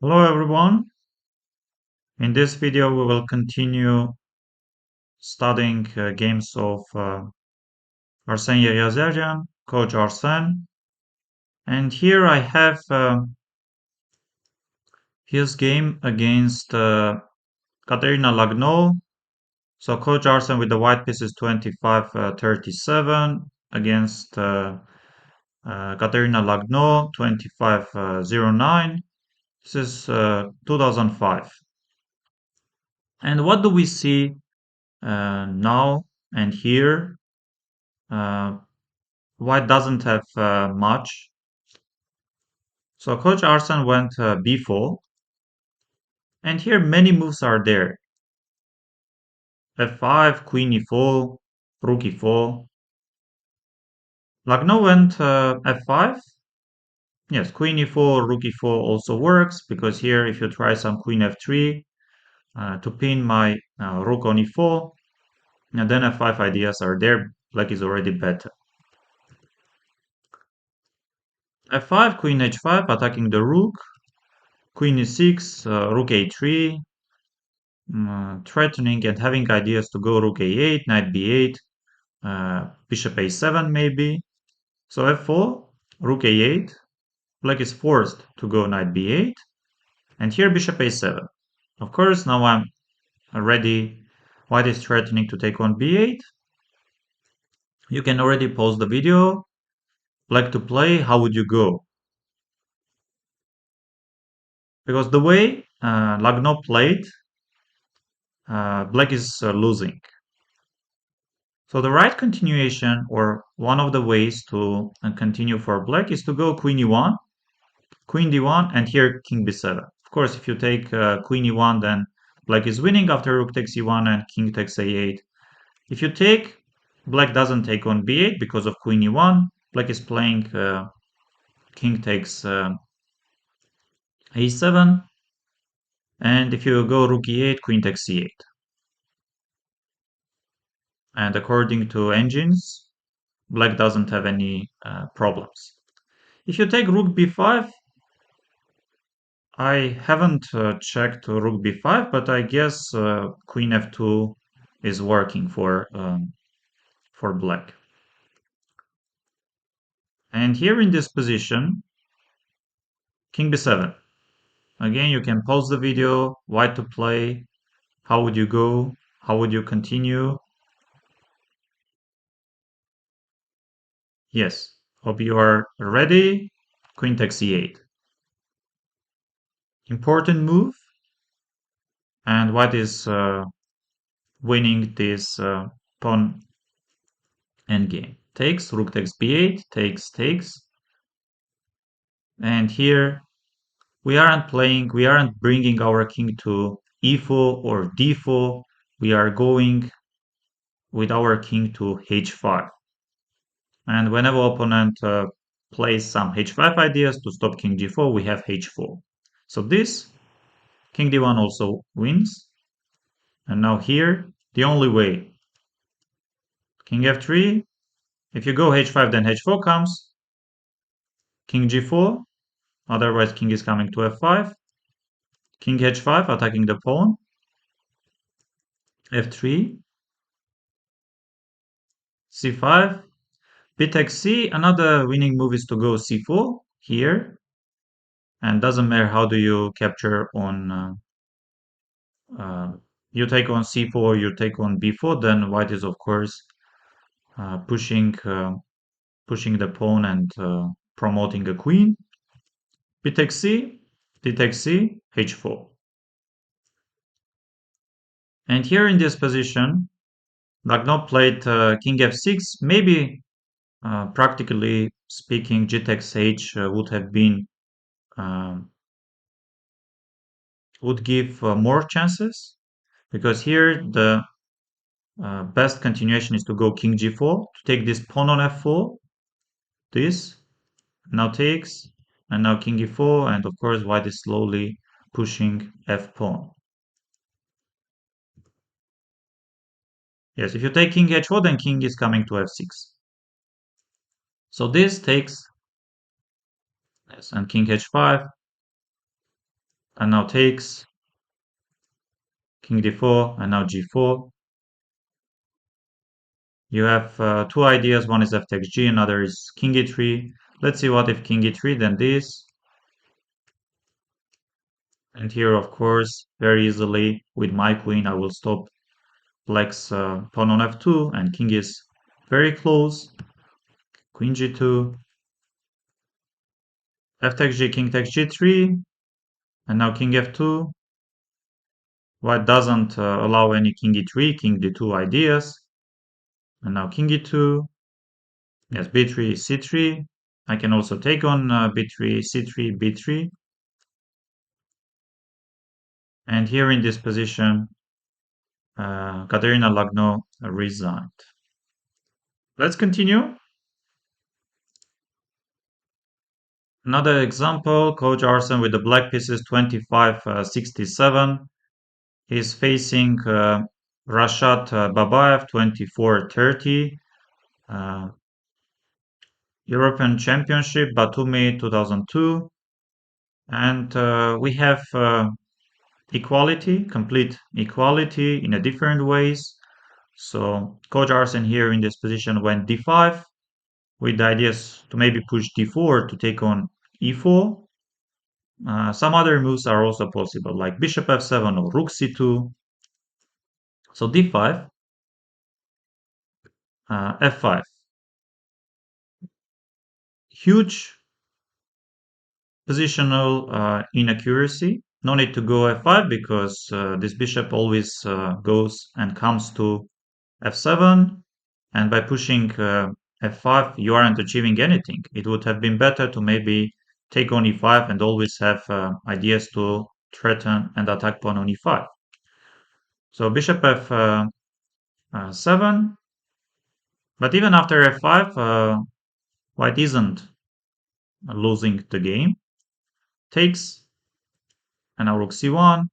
Hello everyone. In this video we will continue studying games of Arsen Yegiazarian, Coach Arsen. And here I have his game against Katerina Lagno. So Coach Arsen with the white piece is 25-37 against Katerina Lagno 25-09. This is 2005. And what do we see now and here? White doesn't have much. So Coach Arsen went b4. And here many moves are there. f5, queen e4, rook e4. Lagno went f5. Yes, queen e4, rook e4 also works, because here if you try some queen f3 to pin my rook on e4, and then f5 ideas are there. Black is already better. f5, queen h5, attacking the rook. Queen e6, rook a3, threatening and having ideas to go rook a8, knight b8, bishop a7 maybe. So f4, rook a8, black is forced to go knight b8, and here bishop a7. Of course, now I'm ready. White is threatening to take on b8. You can already pause the video. Black to play, how would you go? Because the way Lagno played, black is losing. So the right continuation, or one of the ways to continue for black, is to go queen e1, queen d1, and here king b7. Of course, if you take queen e1, then black is winning after rook takes e1 and king takes a8. If you take, black doesn't take on b8 because of queen e1. Black is playing king takes a7, and if you go rook e8, queen takes c8. And according to engines, black doesn't have any problems. If you take rook b5, I haven't checked rook b5, but I guess queen f2 is working for black. And here in this position, king b7. Again, you can pause the video, white to play. How would you go? How would you continue? Yes, hope you are ready. Queen takes e8. Important move. And white is winning this pawn endgame. Takes, rook takes b8, takes. And here we aren't bringing our king to e4 or d4. We are going with our king to h5. And whenever opponent plays some h5 ideas to stop king g4, we have h4. So this, king d1 also wins. And now here, the only way, king f3. If you go h5, then h4 comes. King g4. Otherwise, king is coming to f5. King h5, attacking the pawn. f3. c5. B takes c. Another winning move is to go c4 here. And doesn't matter how do you capture on... you take on c4, you take on b4, then white is, of course, pushing the pawn and promoting a queen. B takes c, d takes c, h4. And here in this position, Lagno played king f6. Maybe, practically speaking, g takes h would have been would give more chances, because here the best continuation is to go king g4 to take this pawn on f4. This now takes, and now king e4, and of course white is slowly pushing f pawn. Yes, if you take king h4, then king is coming to f6. So this takes, yes, and king h5, and now takes, king d4, and now g4. You have two ideas. One is f takes g, another is king e3. Let's see what if king e3, then this. And here, of course, very easily with my queen, I will stop black's pawn on f2, and king is very close. Queen g2, f takes g, king takes g3, and now king f2. White doesn't allow any king e3, king d2 ideas. And now king e2. Yes, b3, c3. I can also take on b3, c3, b3. And here in this position, Katerina Lagno resigned. Let's continue. Another example, Coach Arsen with the black pieces 25-67. He's facing Rashat Babayev 24-30. European Championship, Batumi 2002. And we have equality, complete equality in a different ways. So Coach Arsen here in this position went d5 with the ideas to maybe push d4 to take on e4. Some other moves are also possible, like bishop f7 or rook c2. So d5, f5. Huge positional inaccuracy. No need to go f5 because this bishop always goes and comes to f7. And by pushing f5, you aren't achieving anything. It would have been better to maybe take on e5 and always have ideas to threaten and attack pawn on e5. So bishop f7. But even after f5, white isn't losing the game. Takes, and now rook c1.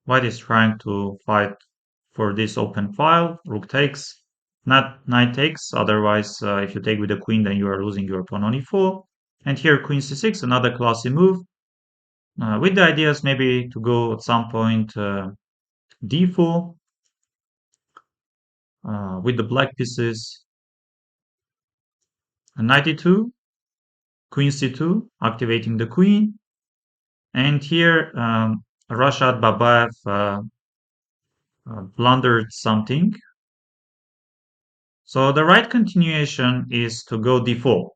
White is trying to fight for this open file. Rook takes, not knight takes. Otherwise, if you take with the queen, then you are losing your pawn on e4. And here queen c6, another classy move. With the ideas maybe to go at some point d4 with the black pieces. Knight e2, queen c2, activating the queen. And here Rashat Babayev blundered something. So the right continuation is to go d4.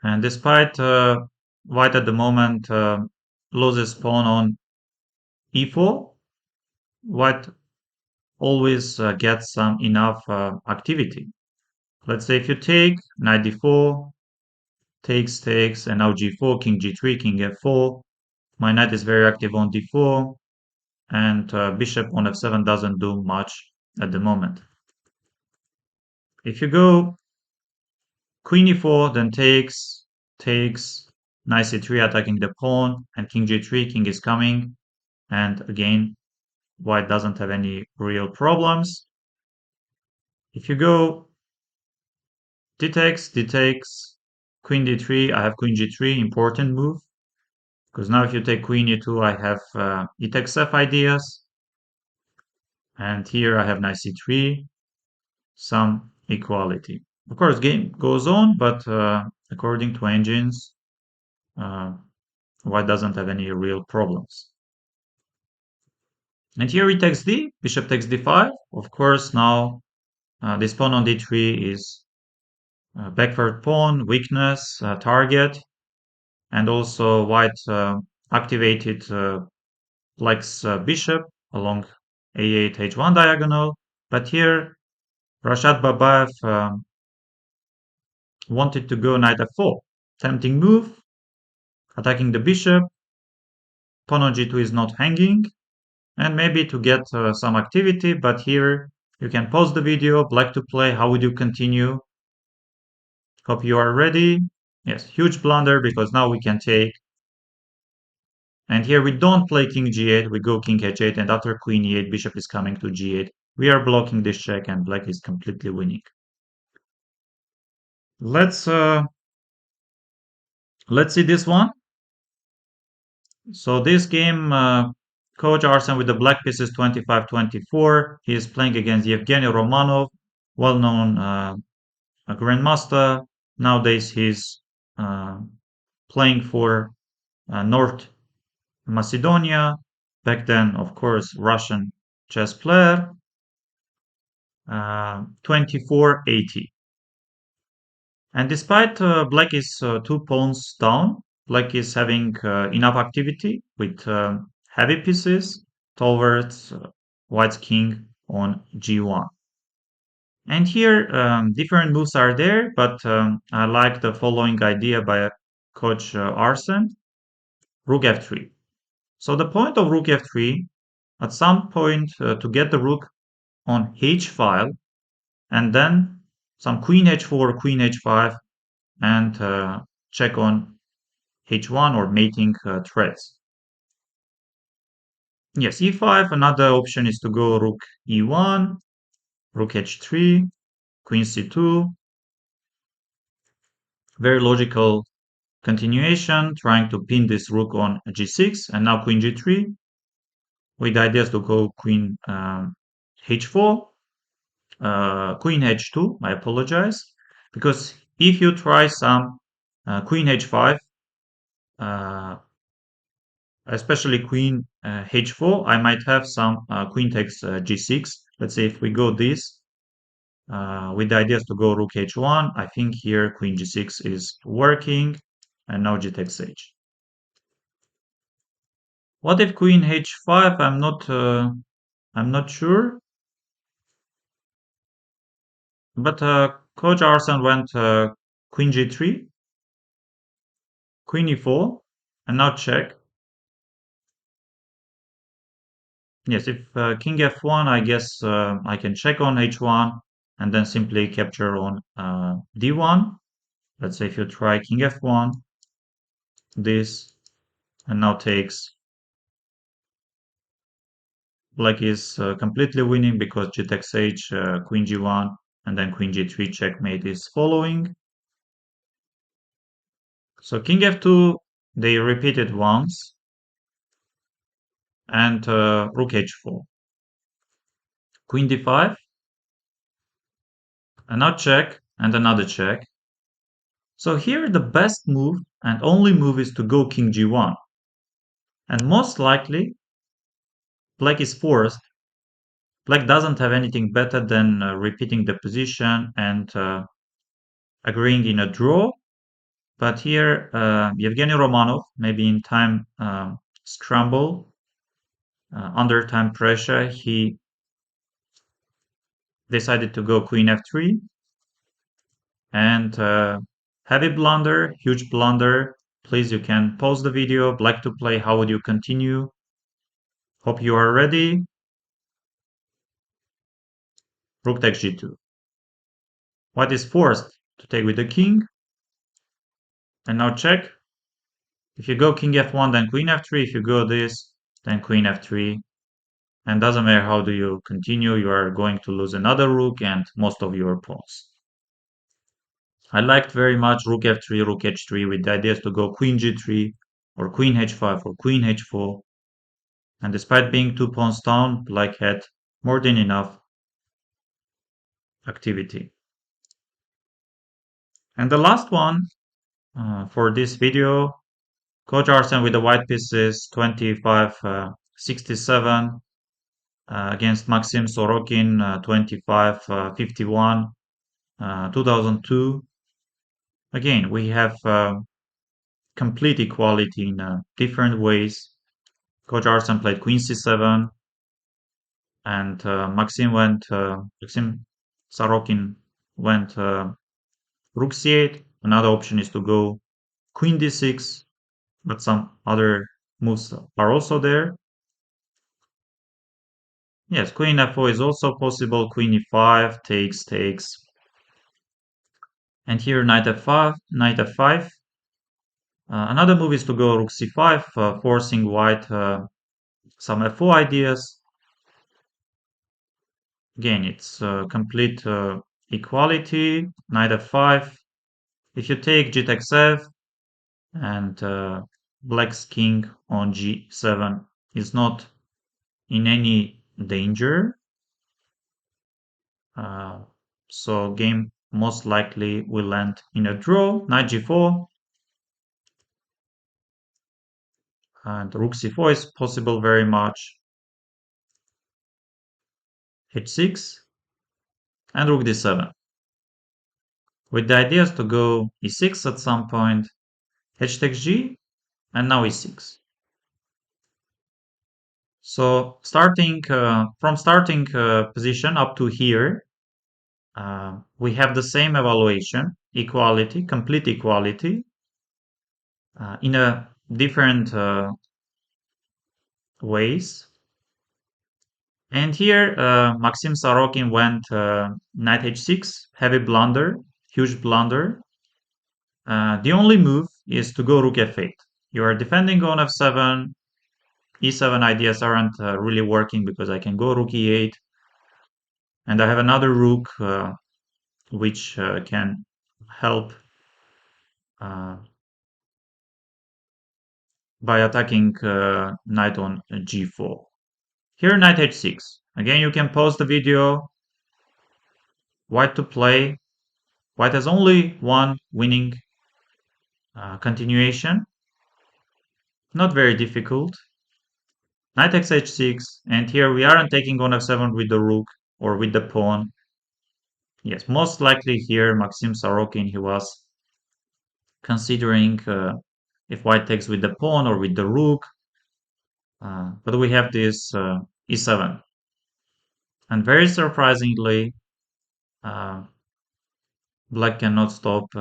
And despite white at the moment loses pawn on e4, white always gets some enough activity. Let's say if you take knight d4, takes, and now g4, king g3, king f4. My knight is very active on d4, and bishop on f7 doesn't do much at the moment. If you go queen e4, then takes, knight c3 attacking the pawn, and king g3, king is coming, and again, white doesn't have any real problems. If you go d takes, queen d3, I have queen g3, important move, because now if you take queen e2, I have e takes f ideas, and here I have knight c3, some equality. Of course, game goes on, but according to engines, white doesn't have any real problems. And here e takes d, bishop takes d5. Of course, now this pawn on d3 is backward pawn, weakness, target, and also white activated black's bishop along a8, h1 diagonal. But here, Rashat Babayev wanted to go knight f4. Tempting move, attacking the bishop. Pawn on g2 is not hanging, and maybe to get some activity, but here you can pause the video, black to play, how would you continue? Hope you are ready. Yes, huge blunder because now we can take. And here we don't play king g8, we go king h8, and after queen e8, bishop is coming to g8. We are blocking this check and black is completely winning. Let's see this one. So this game, Coach Arsen with the black pieces 25-24. He is playing against Yevgeny Romanov, well-known Grandmaster. Nowadays he's uh, playing for North Macedonia. Back then, of course, Russian chess player. 24-80. And despite black is 2 pawns down, black is having enough activity with heavy pieces towards white's king on g1. And here, different moves are there, but I like the following idea by Coach Arsen, rook f3. So the point of rook f3, at some point to get the rook on h file, and then some queen h4, queen h5, and check on h1 or mating threads. Yes, e5. Another option is to go rook e1, rook h3, queen c2. Very logical continuation, trying to pin this rook on g6, and now queen g3, with ideas to go queen h4, queen h2, I apologize, because if you try some queen h5, especially queen h4, I might have some queen takes g6. Let's say if we go this, with the ideas to go rook h1, I think here queen g6 is working, and now g takes h. What if queen h5? I'm not sure. But Coach Arsen went queen g3, queen e4, and now check. Yes, if king f1, I guess I can check on h1 and then simply capture on d1. Let's say if you try king f1, this, and now takes. Black is completely winning because g takes h, queen g1, and then queen g3 checkmate is following. So king f2, they repeated once, and rook h4. Queen d5, and now check, and another check. So here the best move and only move is to go king g1. And most likely, black is forced. Black doesn't have anything better than repeating the position and agreeing in a draw. But here, Yevgeny Romanov, maybe in time scramble, under time pressure, he decided to go queen f3. And heavy blunder, huge blunder. Please, you can pause the video. Black to play. How would you continue? Hope you are ready. Rook takes g2. White is forced to take with the king. And now check. If you go king f1, then queen f3. If you go this, then queen f3. And doesn't matter how do you continue, you are going to lose another rook and most of your pawns. I liked very much rook f3, rook h3 with the ideas to go queen g3 or queen h5 or queen h4. And despite being 2 pawns down, black had more than enough activity. And the last one for this video, Coach Arsen with the white pieces 25-67 against Maxim Sorokin 25-51 2002. Again, we have complete equality in different ways. Coach Arsen played queen c7, and Maxim Sorokin went rook c8. Another option is to go queen d6, but some other moves are also there. Yes, queen f4 is also possible. Queen e5 takes. And here knight f5, knight f5. Another move is to go rook c5, forcing white some f4 ideas. Again, it's complete equality. Knight f5. If you take g takes f, and black's king on g7 is not in any danger. So game most likely will end in a draw. Knight g4 and rook c4 is possible very much. h6 and rook d7. With the ideas to go e6 at some point, h takes g, and now e6. So starting from starting position up to here, we have the same evaluation, equality, complete equality, in a different ways. And here, Maxim Sorokin went knight h6, heavy blunder, huge blunder. The only move is to go rook f8. You are defending on f7. e7 ideas aren't really working because I can go rook e8. And I have another rook which can help by attacking knight on g4. Here, knight h6. Again, you can pause the video. White to play. White has only one winning continuation. Not very difficult. Knight takes h6, and here we aren't taking on f7 with the rook or with the pawn. Yes, most likely here Maxim Sorokin, he was considering if white takes with the pawn or with the rook. But we have this e7. And very surprisingly, black cannot stop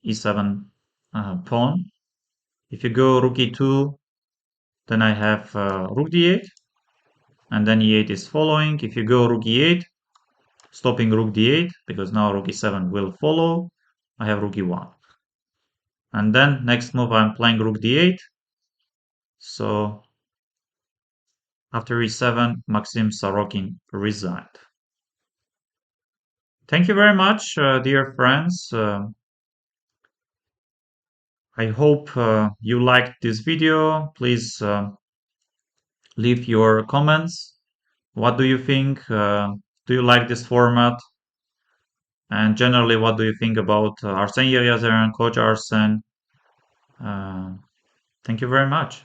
e7 pawn. If you go rook e2, then I have rook d8, and then e8 is following. If you go rook e8, stopping rook d8, because now rook e7 will follow, I have rook e1. And then next move I'm playing rook d8. So after e7, Maxim Sorokin resigned. Thank you very much, dear friends. I hope you liked this video. Please leave your comments. What do you think? Do you like this format? And generally, what do you think about Arsen Yegiazarian, Coach Arsen? Thank you very much.